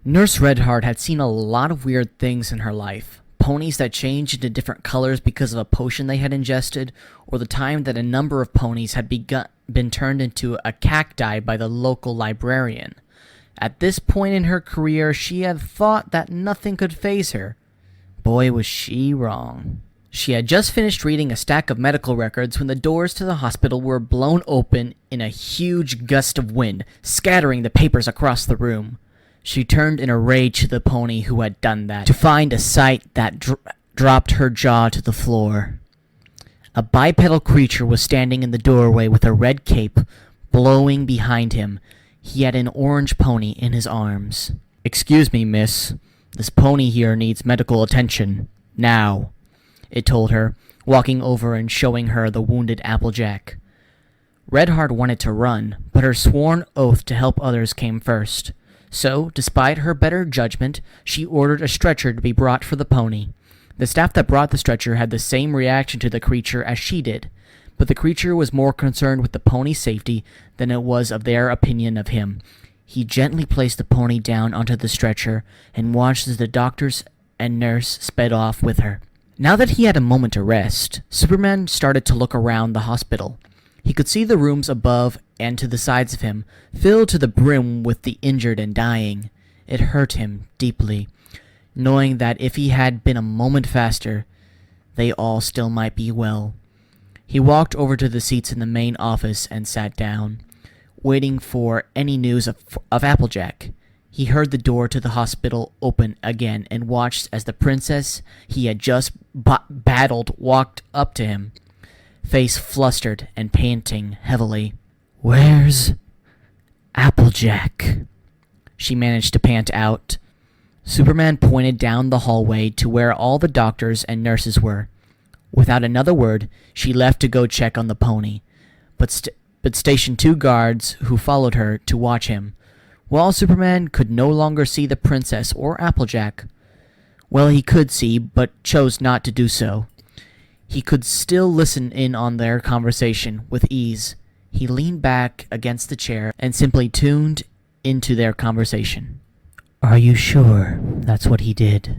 Nurse Redheart had seen a lot of weird things in her life. Ponies that changed into different colors because of a potion they had ingested, or the time that a number of ponies had been turned into a cacti by the local librarian. At this point in her career, she had thought that nothing could faze her. Boy, was she wrong. She had just finished reading a stack of medical records when the doors to the hospital were blown open in a huge gust of wind, scattering the papers across the room. She turned in a rage to the pony who had done that, to find a sight that dropped her jaw to the floor. A bipedal creature was standing in the doorway with a red cape blowing behind him. He had an orange pony in his arms. "Excuse me, miss. This pony here needs medical attention. Now," it told her, walking over and showing her the wounded Applejack. Redheart wanted to run, but her sworn oath to help others came first. So, despite her better judgment, she ordered a stretcher to be brought for the pony. The staff that brought the stretcher had the same reaction to the creature as she did, but the creature was more concerned with the pony's safety than it was of their opinion of him. He gently placed the pony down onto the stretcher and watched as the doctors and nurse sped off with her. Now that he had a moment to rest, Superman started to look around the hospital. He could see the rooms above and to the sides of him, filled to the brim with the injured and dying. It hurt him deeply, knowing that if he had been a moment faster, they all still might be well. He walked over to the seats in the main office and sat down, waiting for any news of Applejack. He heard the door to the hospital open again and watched as the princess he had just battled walked up to him, face flustered and panting heavily. "Where's Applejack?" she managed to pant out. Superman pointed down the hallway to where all the doctors and nurses were. Without another word, she left to go check on the pony, but stationed 2 guards who followed her to watch him. While Superman could no longer see the princess or Applejack, well, he could see, but chose not to do so. He could still listen in on their conversation with ease. He leaned back against the chair and simply tuned into their conversation. "Are you sure that's what he did?"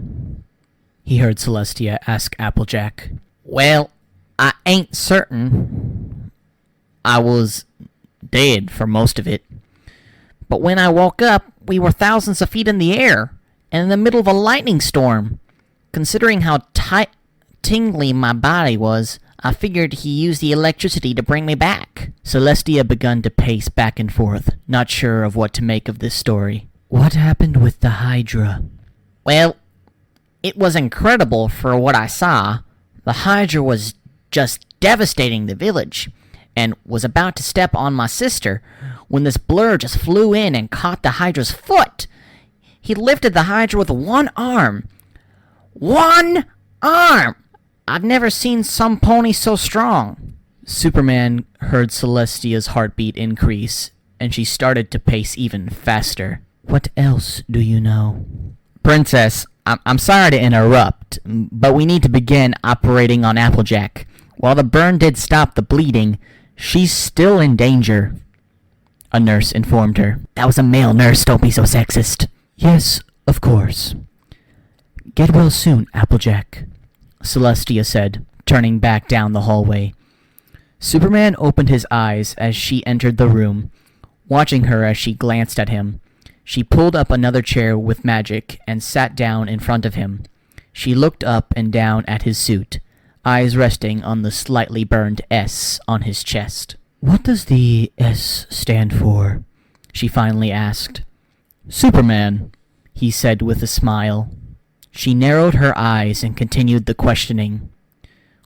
he heard Celestia ask Applejack. "Well, I ain't certain. I was dead for most of it. But when I woke up, we were thousands of feet in the air, and in the middle of a lightning storm. Considering how tingly my body was, I figured he used the electricity to bring me back." Celestia began to pace back and forth, not sure of what to make of this story. "What happened with the Hydra?" "Well, it was incredible for what I saw. The Hydra was just devastating the village, and was about to step on my sister when this blur just flew in and caught the Hydra's foot. He lifted the Hydra with one arm. One arm! I've never seen some pony so strong." Superman heard Celestia's heartbeat increase, and she started to pace even faster. "What else do you know?" "Princess, I'm sorry to interrupt, but we need to begin operating on Applejack. While the burn did stop the bleeding, she's still in danger," a nurse informed her. "That was a male nurse, don't be so sexist." "Yes, of course. Get well soon, Applejack," Celestia said, turning back down the hallway. Superman opened his eyes as she entered the room, watching her as she glanced at him. She pulled up another chair with magic and sat down in front of him. She looked up and down at his suit, eyes resting on the slightly burned S on his chest. "What does the S stand for?" she finally asked. "Superman," he said with a smile. She narrowed her eyes and continued the questioning.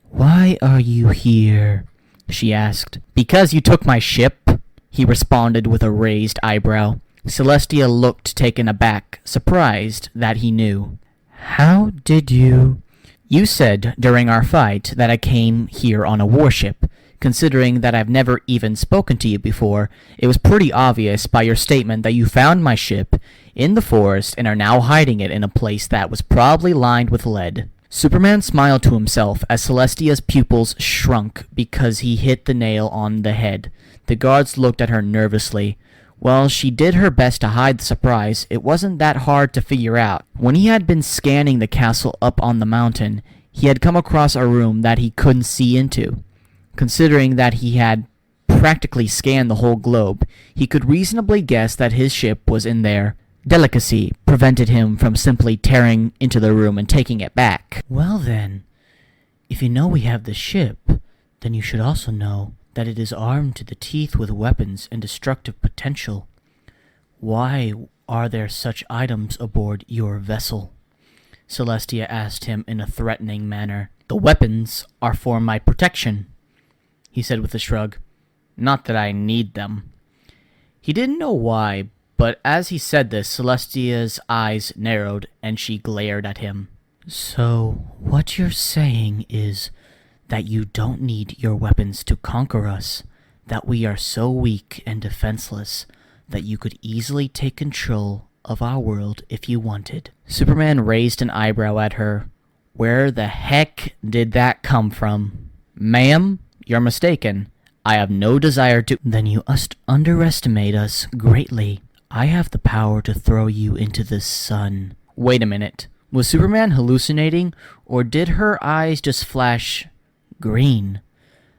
"Why are you here?" she asked. "Because you took my ship," he responded with a raised eyebrow. Celestia looked taken aback, surprised that he knew. "How did you—" "You said during our fight that I came here on a warship. Considering that I've never even spoken to you before, it was pretty obvious by your statement that you found my ship in the forest and are now hiding it in a place that was probably lined with lead." Superman smiled to himself as Celestia's pupils shrunk because he hit the nail on the head. The guards looked at her nervously. While she did her best to hide the surprise, it wasn't that hard to figure out. When he had been scanning the castle up on the mountain, he had come across a room that he couldn't see into. Considering that he had practically scanned the whole globe, he could reasonably guess that his ship was in there. Delicacy prevented him from simply tearing into the room and taking it back. Well then, if you know we have the ship, then you should also know that it is armed to the teeth with weapons and destructive potential. Why are there such items aboard your vessel? Celestia asked him in a threatening manner. The weapons are for my protection, he said with a shrug. Not that I need them. He didn't know why, but as he said this, Celestia's eyes narrowed and she glared at him. So, what you're saying is that you don't need your weapons to conquer us, that we are so weak and defenseless that you could easily take control of our world if you wanted. Superman raised an eyebrow at her. Where the heck did that come from? Ma'am, you're mistaken. I have no desire to— Then you must underestimate us greatly. I have the power to throw you into the sun. Wait a minute. Was Superman hallucinating, or did her eyes just flash green?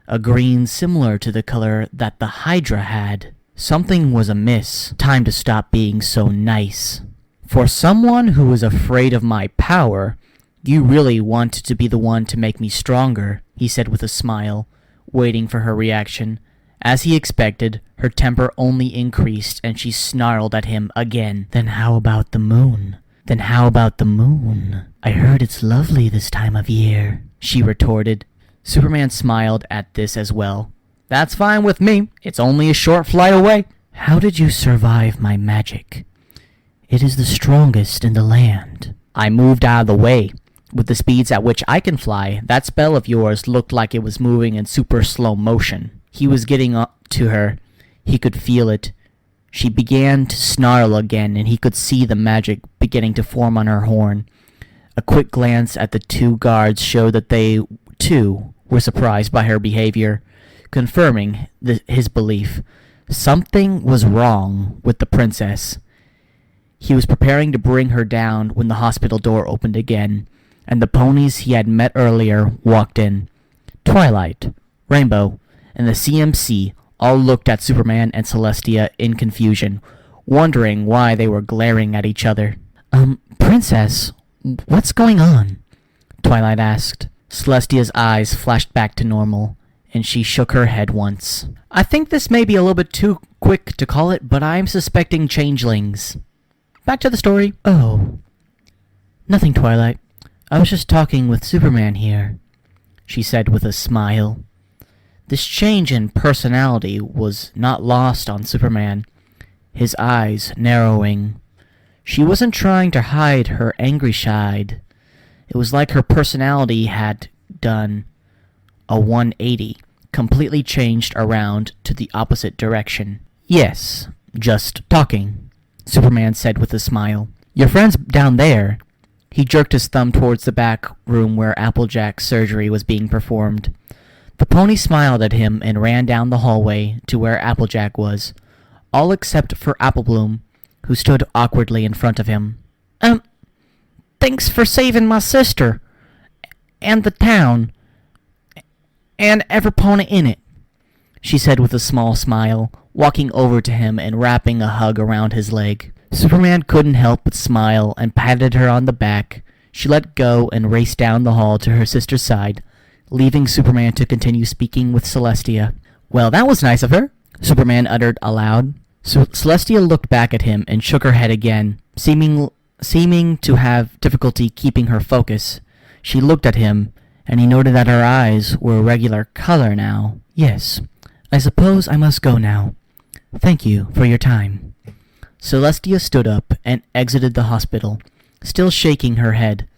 A green similar to the color that the Hydra had. Something was amiss. Time to stop being so nice. For someone who is afraid of my power, you really want to be the one to make me stronger, he said with a smile, waiting for her reaction. As he expected, her temper only increased and she snarled at him again. Then how about the moon? Then how about the moon? I heard it's lovely this time of year, she retorted. Superman smiled at this as well. That's fine with me. It's only a short flight away. How did you survive my magic? It is the strongest in the land. I moved out of the way. With the speeds at which I can fly, that spell of yours looked like it was moving in super slow motion. He was getting up to her. He could feel it. She began to snarl again, and he could see the magic beginning to form on her horn. A quick glance at the two guards showed that they, too, were surprised by her behavior, confirming his belief. Something was wrong with the princess. He was preparing to bring her down when the hospital door opened again, and the ponies he had met earlier walked in. Twilight, Rainbow, and the CMC all looked at Superman and Celestia in confusion, wondering why they were glaring at each other. Princess, what's going on? Twilight asked. Celestia's eyes flashed back to normal, and she shook her head once. I think this may be a little bit too quick to call it, but I'm suspecting changelings. Back to the story. Oh. Nothing, Twilight. I was just talking with Superman here, she said with a smile. This change in personality was not lost on Superman, his eyes narrowing. She wasn't trying to hide her angry side. It was like her personality had done a 180, completely changed around to the opposite direction. Yes, just talking, Superman said with a smile. Your friend's down there. He jerked his thumb towards the back room where Applejack's surgery was being performed. The pony smiled at him and ran down the hallway to where Applejack was, all except for Applebloom, who stood awkwardly in front of him. Thanks for saving my sister, and the town, and every pony in it, she said with a small smile, walking over to him and wrapping a hug around his leg. Superman couldn't help but smile and patted her on the back. She let go and raced down the hall to her sister's side, leaving Superman to continue speaking with Celestia. Well, that was nice of her, Superman uttered aloud. Celestia looked back at him and shook her head again, seeming to have difficulty keeping her focus. She looked at him, and he noted that her eyes were a regular color now. Yes, I suppose I must go now. Thank you for your time. Celestia stood up and exited the hospital, still shaking her head.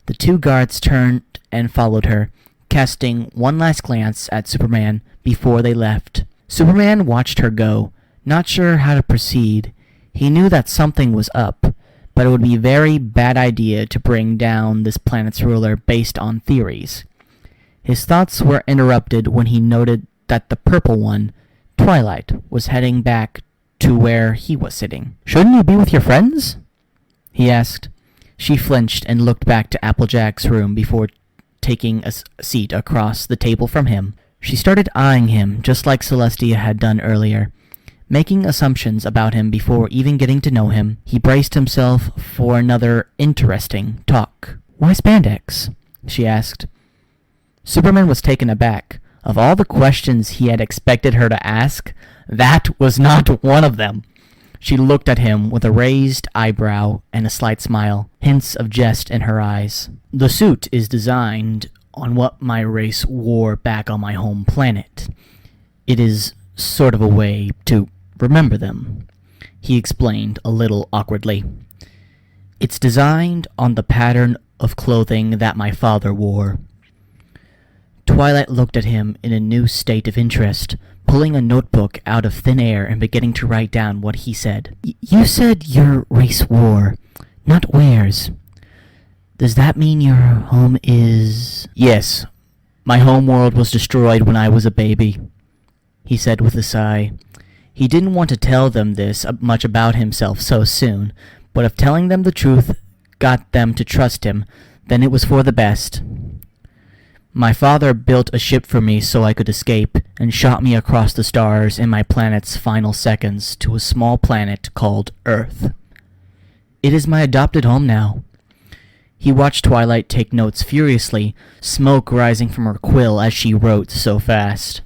The two guards turned and followed her, casting one last glance at Superman before they left. Superman watched her go, not sure how to proceed. He knew that something was up, but it would be a very bad idea to bring down this planet's ruler based on theories. His thoughts were interrupted when he noted that the purple one, Twilight, was heading back to where he was sitting. "Shouldn't you be with your friends?" he asked. She flinched and looked back to Applejack's room before taking a seat across the table from him. She started eyeing him just like Celestia had done earlier, making assumptions about him before even getting to know him. He braced himself for another interesting talk. "Why spandex?" she asked. Superman was taken aback. Of all the questions he had expected her to ask, that was not one of them. She looked at him with a raised eyebrow and a slight smile, hints of jest in her eyes. "The suit is designed on what my race wore back on my home planet. It is sort of a way to remember them," he explained a little awkwardly. "It's designed on the pattern of clothing that my father wore." Twilight looked at him in a new state of interest, pulling a notebook out of thin air and beginning to write down what he said. "You said your race wore, not wears. Does that mean your home is—" "Yes. My home world was destroyed when I was a baby," he said with a sigh. He didn't want to tell them this much about himself so soon, but if telling them the truth got them to trust him, then it was for the best. "My father built a ship for me so I could escape, and shot me across the stars in my planet's final seconds to a small planet called Earth. It is my adopted home now." He watched Twilight take notes furiously, smoke rising from her quill as she wrote so fast.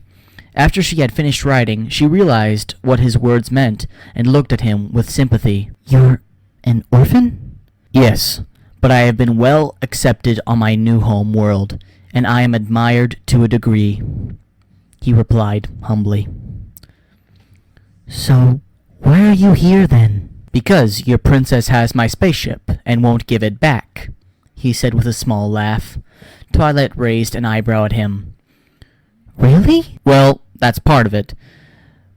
After she had finished writing, she realized what his words meant and looked at him with sympathy. "You're an orphan?" "Yes, but I have been well accepted on my new home world, and I am admired to a degree," he replied humbly. "So, why are you here then?" "Because your princess has my spaceship and won't give it back," he said with a small laugh. Twilight raised an eyebrow at him. "Really?" "Well, that's part of it.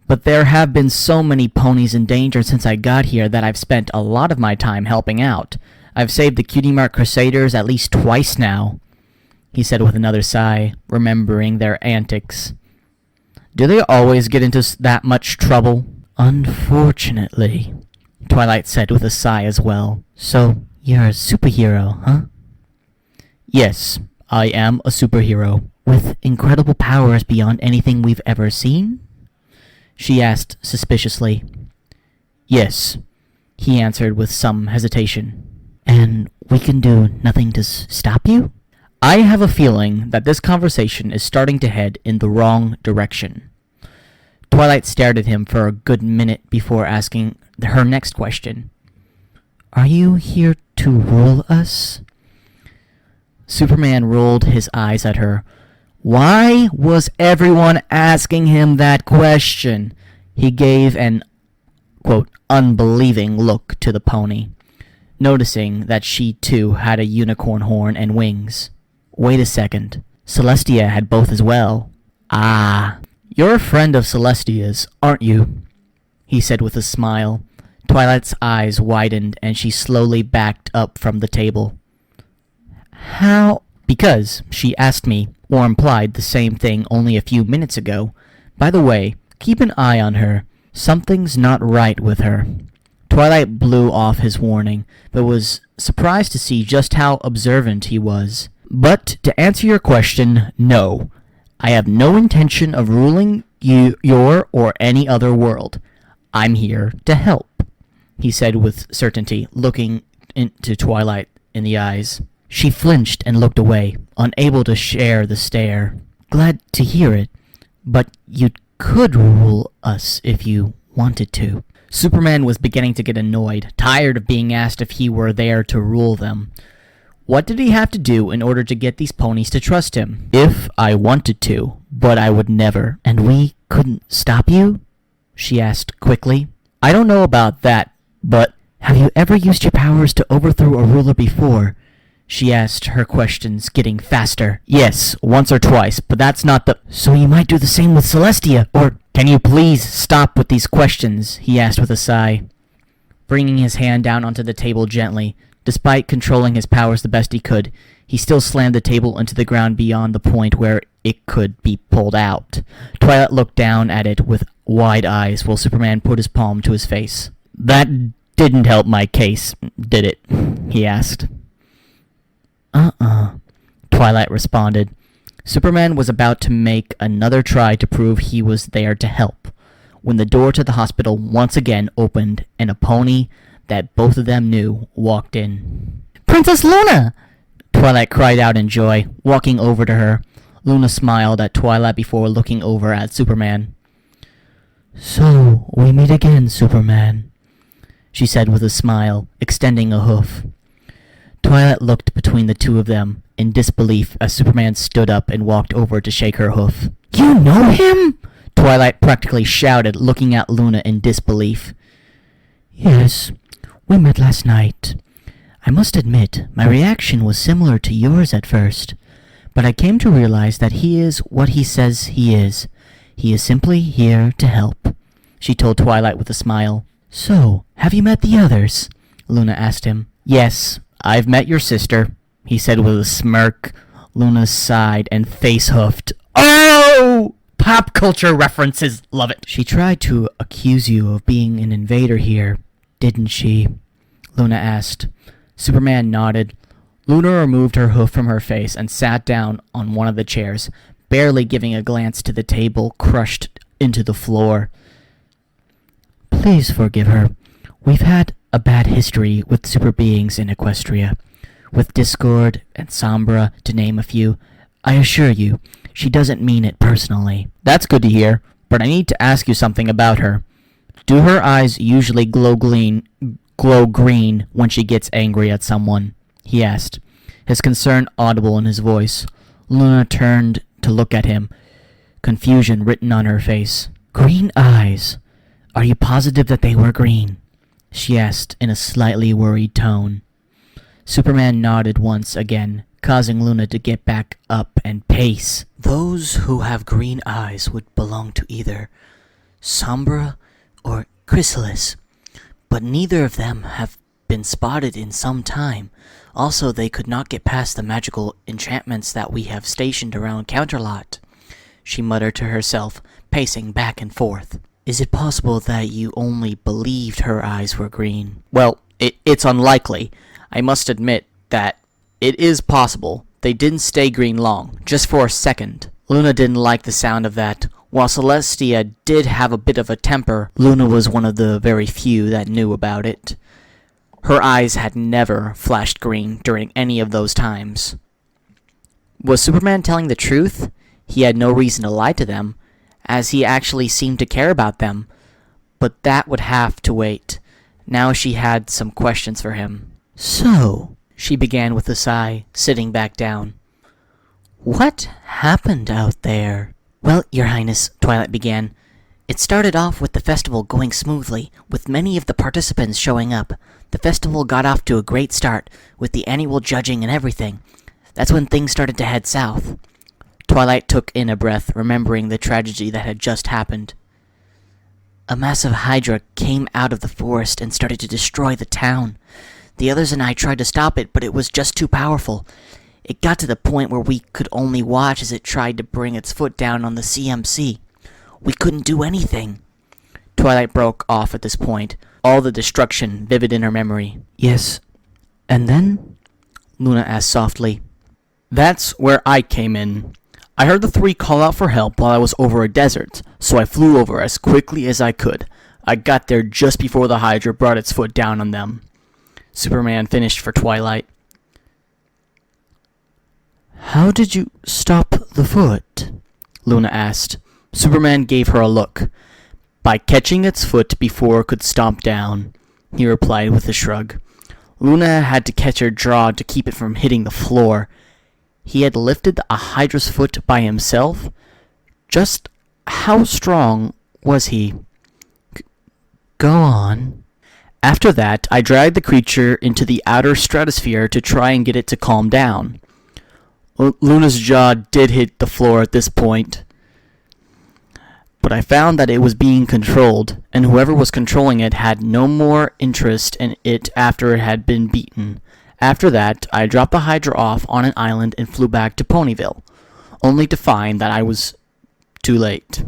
But there have been so many ponies in danger since I got here that I've spent a lot of my time helping out. I've saved the Cutie Mark Crusaders at least twice now," he said with another sigh, remembering their antics. "Do they always get into that much trouble?" "Unfortunately," Twilight said with a sigh as well. "So, you're a superhero, huh?" "Yes, I am a superhero." "With incredible powers beyond anything we've ever seen?" she asked suspiciously. "Yes," he answered with some hesitation. "And we can do nothing to stop you?" "I have a feeling that this conversation is starting to head in the wrong direction." Twilight stared at him for a good minute before asking her next question. "Are you here to rule us?" Superman rolled his eyes at her. Why was everyone asking him that question? He gave an, quote, unbelieving look to the pony, noticing that she too had a unicorn horn and wings. Wait a second. Celestia had both as well. "Ah, you're a friend of Celestia's, aren't you?" he said with a smile. Twilight's eyes widened and she slowly backed up from the table. "How?" "Because she asked me, or implied the same thing only a few minutes ago. By the way, keep an eye on her. Something's not right with her." Twilight blew off his warning, but was surprised to see just how observant he was. "But to answer your question, no. I have no intention of ruling your or any other world. I'm here to help," he said with certainty, looking into Twilight in the eyes. She flinched and looked away, unable to share the stare. "Glad to hear it, but you could rule us if you wanted to." Superman was beginning to get annoyed, tired of being asked if he were there to rule them. What did he have to do in order to get these ponies to trust him? "If I wanted to, but I would never." "And we couldn't stop you?" she asked quickly. "I don't know about that, but..." "Have you ever used your powers to overthrow a ruler before?" she asked, her questions getting faster. "Yes, once or twice, but that's not the..." "So you might do the same with Celestia, or..." "Can you please stop with these questions?" he asked with a sigh, bringing his hand down onto the table gently. Despite controlling his powers the best he could, he still slammed the table into the ground beyond the point where it could be pulled out. Twilight looked down at it with wide eyes while Superman put his palm to his face. "That didn't help my case, did it?" he asked. Twilight responded. Superman was about to make another try to prove he was there to help, when the door to the hospital once again opened and a pony that both of them knew walked in. "Princess Luna!" Twilight cried out in joy, walking over to her. Luna smiled at Twilight before looking over at Superman. "So, we meet again, Superman," she said with a smile, extending a hoof. Twilight looked between the two of them in disbelief as Superman stood up and walked over to shake her hoof. "You know him?" Twilight practically shouted, looking at Luna in disbelief. "Yes, we met last night. I must admit, my reaction was similar to yours at first, but I came to realize that he is what he says he is. He is simply here to help," she told Twilight with a smile. "So, have you met the others?" Luna asked him. "Yes, I've met your sister," he said with a smirk. Luna sighed and face hoofed. "Oh! Pop culture references, love it." "She tried to accuse you of being an invader here, didn't she?" Luna asked. Superman nodded. Luna removed her hoof from her face and sat down on one of the chairs, barely giving a glance to the table crushed into the floor. "Please forgive her. We've had a bad history with super beings in Equestria, with Discord and Sombra, to name a few. I assure you, she doesn't mean it personally." "That's good to hear, but I need to ask you something about her. Do her eyes usually glow green when she gets angry at someone?" he asked, his concern audible in his voice. Luna turned to look at him, confusion written on her face. "Green eyes? Are you positive that they were green?" she asked in a slightly worried tone. Superman nodded once again, causing Luna to get back up and pace. "Those who have green eyes would belong to either Sombra or Chrysalis, but neither of them have been spotted in some time. Also, they could not get past the magical enchantments that we have stationed around Counterlot," she muttered to herself, pacing back and forth. "Is it possible that you only believed her eyes were green?" "Well, it's unlikely. I must admit that it is possible. They didn't stay green long, just for a second." Luna didn't like the sound of that. While Celestia did have a bit of a temper, Luna was one of the very few that knew about it. Her eyes had never flashed green during any of those times. Was Superman telling the truth? He had no reason to lie to them, as he actually seemed to care about them. But that would have to wait. Now she had some questions for him. "So," she began with a sigh, sitting back down. "What happened out there?" "Well, Your Highness," Twilight began, "it started off with the festival going smoothly, with many of the participants showing up. The festival got off to a great start, with the annual judging and everything. That's when things started to head south." Twilight took in a breath, remembering the tragedy that had just happened. "A massive hydra came out of the forest and started to destroy the town. The others and I tried to stop it, but it was just too powerful. It got to the point where we could only watch as it tried to bring its foot down on the CMC. We couldn't do anything." Twilight broke off at this point, all the destruction vivid in her memory. "Yes, and then?" Luna asked softly. "That's where I came in. I heard the three call out for help while I was over a desert, so I flew over as quickly as I could. I got there just before the Hydra brought its foot down on them." Superman finished for Twilight. "How did you stop the foot?" Luna asked. Superman gave her a look. "By catching its foot before it could stomp down," he replied with a shrug. Luna had to catch her jaw to keep it from hitting the floor. He had lifted a Hydra's foot by himself? Just how strong was he? Go on." "After that, I dragged the creature into the outer stratosphere to try and get it to calm down." Luna's jaw did hit the floor at this point. "But I found that it was being controlled, and whoever was controlling it had no more interest in it after it had been beaten. After that, I dropped the Hydra off on an island and flew back to Ponyville, only to find that I was too late."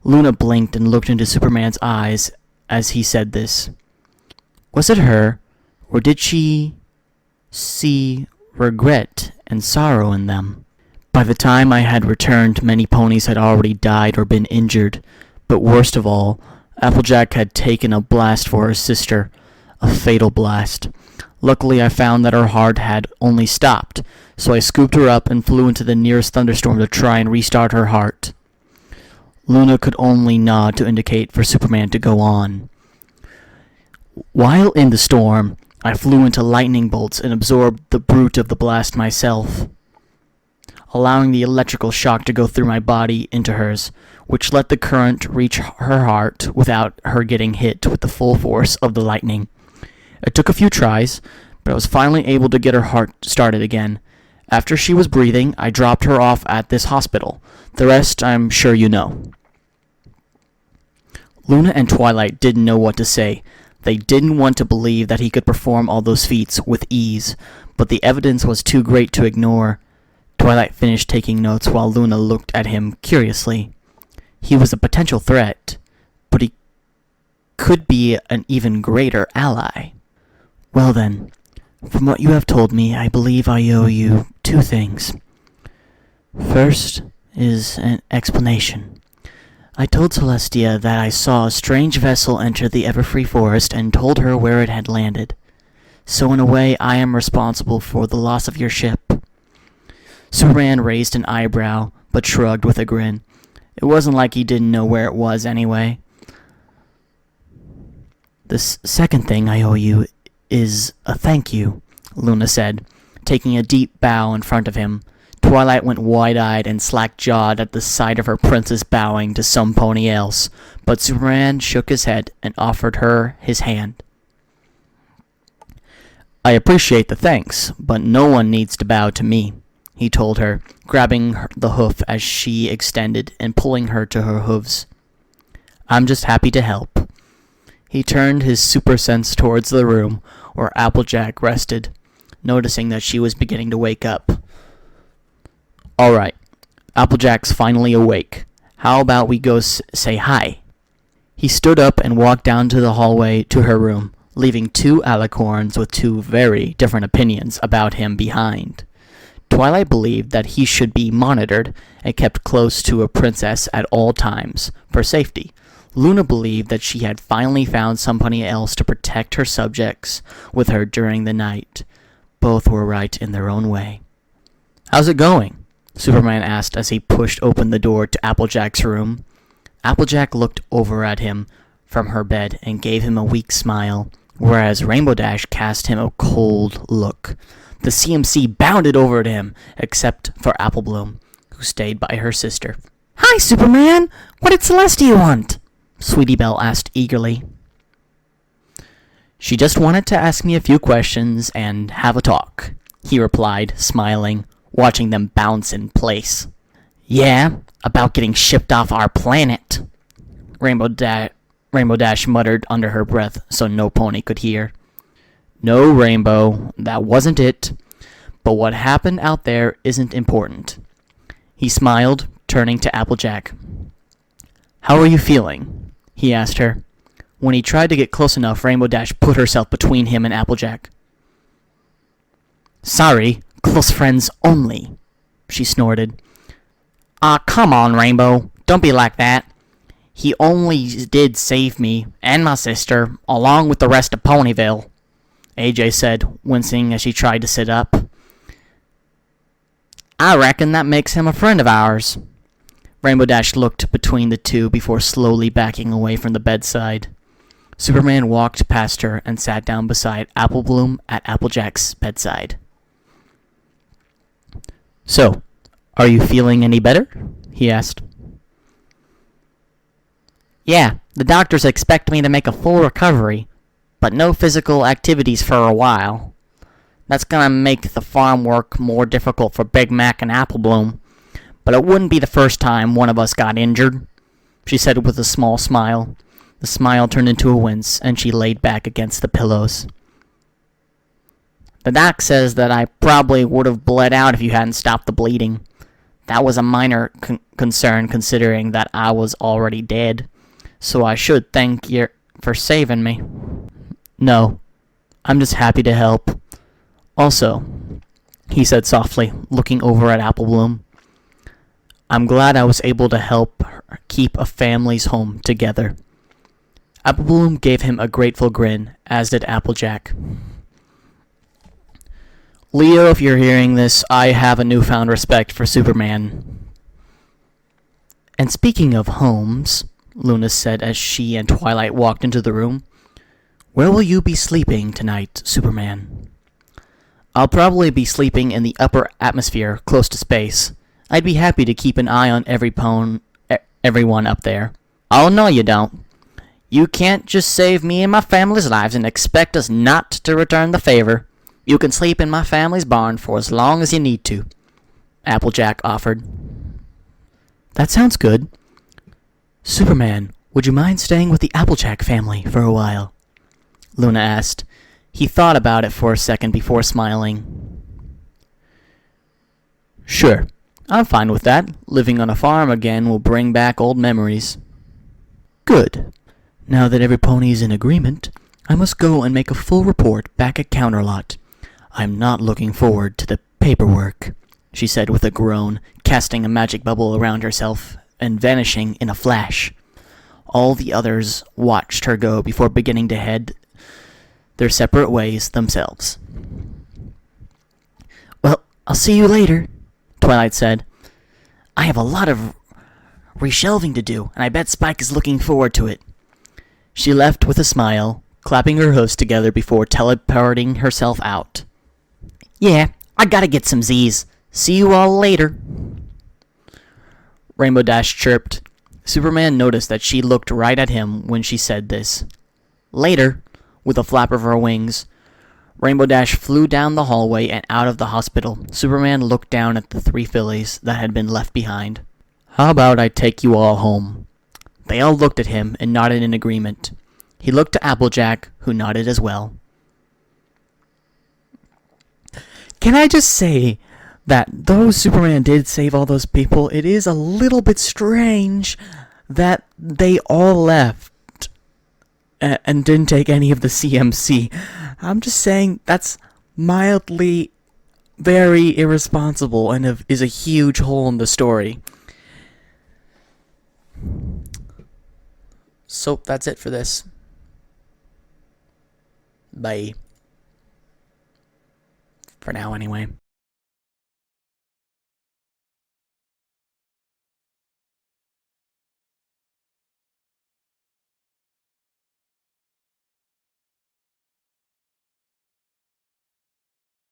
Luna blinked and looked into Superman's eyes as he said this. Was it her, or did she see regret and sorrow in them? By the time I had returned, many ponies had already died or been injured, but worst of all, Applejack had taken a blast for her sister, a fatal blast. Luckily, I found that her heart had only stopped, so I scooped her up and flew into the nearest thunderstorm to try and restart her heart. Luna could only nod to indicate for Superman to go on. While in the storm, I flew into lightning bolts and absorbed the brunt of the blast myself, allowing the electrical shock to go through my body into hers, which let the current reach her heart without her getting hit with the full force of the lightning. It took a few tries, but I was finally able to get her heart started again. After she was breathing, I dropped her off at this hospital. The rest I'm sure you know. Luna and Twilight didn't know what to say. They didn't want to believe that he could perform all those feats with ease, but the evidence was too great to ignore. Twilight finished taking notes while Luna looked at him curiously. He was a potential threat, but he could be an even greater ally. Well then, from what you have told me, I believe I owe you two things. First is an explanation. I told Celestia that I saw a strange vessel enter the Everfree Forest and told her where it had landed. So in a way, I am responsible for the loss of your ship. Superman raised an eyebrow, but shrugged with a grin. It wasn't like he didn't know where it was anyway. The second thing I owe you is a thank you, Luna said, taking a deep bow in front of him. Twilight went wide-eyed and slack-jawed at the sight of her princess bowing to some pony else, but Superman shook his head and offered her his hand. I appreciate the thanks, but no one needs to bow to me, he told her, grabbing the hoof as she extended and pulling her to her hooves. I'm just happy to help. He turned his super sense towards the room where Applejack rested, noticing that she was beginning to wake up. All right, Applejack's finally awake. How about we go say hi? He stood up and walked down to the hallway to her room, leaving two alicorns with two very different opinions about him behind. Twilight believed that he should be monitored and kept close to a princess at all times, for safety. Luna believed that she had finally found somebody else to protect her subjects with her during the night. Both were right in their own way. How's it going? Superman asked as he pushed open the door to Applejack's room. Applejack looked over at him from her bed and gave him a weak smile, whereas Rainbow Dash cast him a cold look. The CMC bounded over to him, except for Apple Bloom, who stayed by her sister. Hi, Superman! What did Celestia want? Sweetie Belle asked eagerly. She just wanted to ask me a few questions and have a talk, he replied, smiling, watching them bounce in place. Yeah, about getting shipped off our planet, Rainbow Dash muttered under her breath so no pony could hear. No, Rainbow, that wasn't it. But what happened out there isn't important. He smiled, turning to Applejack. How are you feeling? He asked her. When he tried to get close enough, Rainbow Dash put herself between him and Applejack. Sorry, close friends only, she snorted. Come on, Rainbow. Don't be like that. He only did save me and my sister, along with the rest of Ponyville, AJ said, wincing as she tried to sit up. I reckon that makes him a friend of ours. Rainbow Dash looked between the two before slowly backing away from the bedside. Superman walked past her and sat down beside Apple Bloom at Applejack's bedside. So, are you feeling any better? He asked. Yeah, the doctors expect me to make a full recovery, but no physical activities for a while. That's gonna make the farm work more difficult for Big Mac and Apple Bloom, but it wouldn't be the first time one of us got injured, she said with a small smile. The smile turned into a wince, and she laid back against the pillows. The doc says that I probably would have bled out if you hadn't stopped the bleeding. That was a minor concern considering that I was already dead. So I should thank you for saving me. No, I'm just happy to help. Also, he said softly, looking over at Apple Bloom, I'm glad I was able to help keep a family's home together. Apple Bloom gave him a grateful grin, as did Applejack. Leo, if you're hearing this, I have a newfound respect for Superman. And speaking of homes, Luna said as she and Twilight walked into the room, where will you be sleeping tonight, Superman? I'll probably be sleeping in the upper atmosphere, close to space. I'd be happy to keep an eye on everyone up there. Oh, no you don't. You can't just save me and my family's lives and expect us not to return the favor. You can sleep in my family's barn for as long as you need to, Applejack offered. That sounds good. Superman, would you mind staying with the Applejack family for a while? Luna asked. He thought about it for a second before smiling. Sure, I'm fine with that. Living on a farm again will bring back old memories. Good. Now that every pony's in agreement, I must go and make a full report back at Counterlot. I'm not looking forward to the paperwork, she said with a groan, casting a magic bubble around herself and vanishing in a flash. All the others watched her go before beginning to head their separate ways themselves. Well, I'll see you later, Twilight said. I have a lot of reshelving to do, and I bet Spike is looking forward to it. She left with a smile, clapping her hooves together before teleporting herself out. Yeah, I gotta get some Z's. See you all later. Rainbow Dash chirped. Superman noticed that she looked right at him when she said this. Later, with a flap of her wings, Rainbow Dash flew down the hallway and out of the hospital. Superman looked down at the 3 fillies that had been left behind. How about I take you all home? They all looked at him and nodded in agreement. He looked to Applejack, who nodded as well. Can I just say that though Superman did save all those people, it is a little bit strange that they all left and didn't take any of the CMC. I'm just saying that's mildly very irresponsible and is a huge hole in the story. So that's it for this. Bye. For now, anyway.